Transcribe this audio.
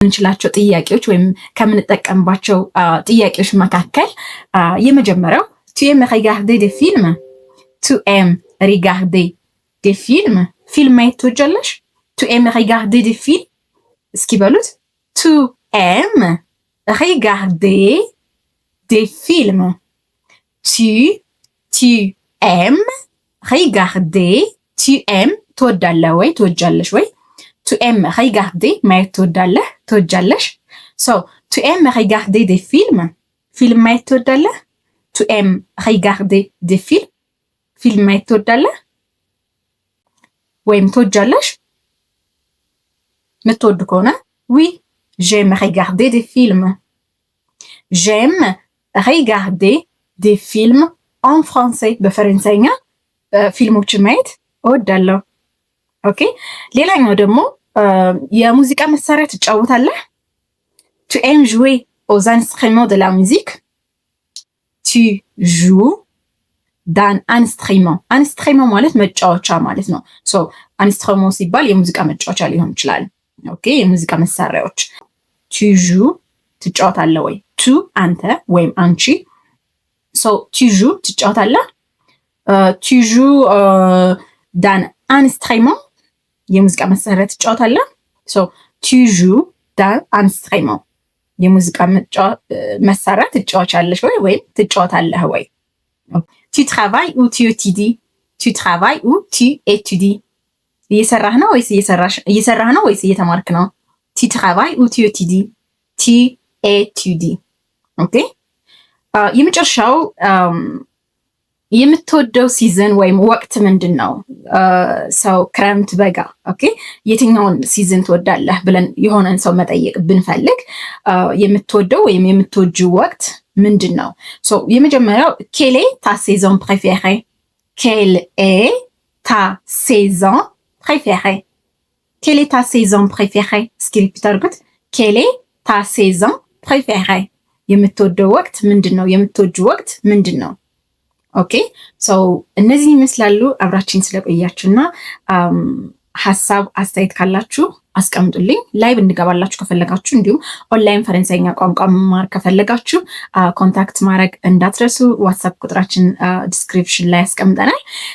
እንችላቸው ጥያቄዎች ወይም ከምንጠቀምባቸው ጥያቄዎች መካከል የመጀመሪያው tu aimes regarder des films tu aimes regarder des films ፊልም ማየት ትወጃለሽ? tu aimes regarder des films እስኪ በሉት tu aimes regarder des films tu aimes regarder tu aimes ትወዳለህ ወይ ትወጃለሽ ወይ tu aimes regarder ማየት ትወዳለህ ትወጃለሽ so tu aimes regarder des films ፊልም ማየት ትወዳለህ tu aimes regarder des films ፊልም ማየት ትወዳለህ ወይም ትወጃለሽ ምትወድ ከሆነ oui j'aime regarder des films j'aime regarder des films en français በፈረንሳይኛ ፊልሞችን ማየት እወዳለሁ ኦኬ ሌላኛው ደግሞ የሙዚቃ መሳሪያ ትጫወታለህ tu aimes jouer aux instruments de la musique tu joues d'un instrument ማለት መጫወቻ ማለት ነው so instrument ሲባል የሙዚቃ መጫወቻ ሊሆን ይችላል ኦኬ የሙዚቃ መሳሪያዎች tu joues ትጫወታለህ ወይ tu አንተ ወይም አንቺ so tu joues ትጫወታለህ tu joues d'un instrument የሙዚቃ መሳሪያ ትጫወታለህ so tu joues d'un instrument የሙዚቃ መሳሪያ ትጫወቻለሽ ወይ ወይም ትጫወታለህ ወይ tu travailles ou tu étudies tu travailles ou tu étudies እየሰራህ ነው ወይስ እየተማርክ ነው tu travailles ou tu étudies tu étudies ኦኬ የመጨረሻው የምትወደው ሲዝን ወይም ወቅት ምንድነው ሰው ክረምት በጋ ኦኬ የትኛውን ሲዝን ትወዳለህ ብለን የሆነን ሰው መጠየቅ ብንፈልግ የምትወደው ወይም የምትወጂው ወቅት ምንድነው ሶ የመጀመሪያው quelle est ta saison préférée quelle est ta saison préférée quelle est ta saison préférée ስክሪፕት አድርጉት quelle est ta saison préférée የምትወደው ወቅት ምንድነው የምትወጂው ወቅት ምንድነው ኦኬ ሶ እነዚህ ይመስላሉ አብራችን ስለቆያችሁና ሐሳብ አስተያየት ካላችሁ አስቀምጡልኝ ላይቭ እንገባላችሁ ከፈለጋችሁ እንዲሁም ኦንላይን ፈረንሳይኛ ቋንቋ መማር ከፈለጋችሁ ኮንታክት ማድረግ እንዳትረሱ ዋትስአፕ ቁጥራችን ዲስክሪፕሽን ላይ አስቀምጠናል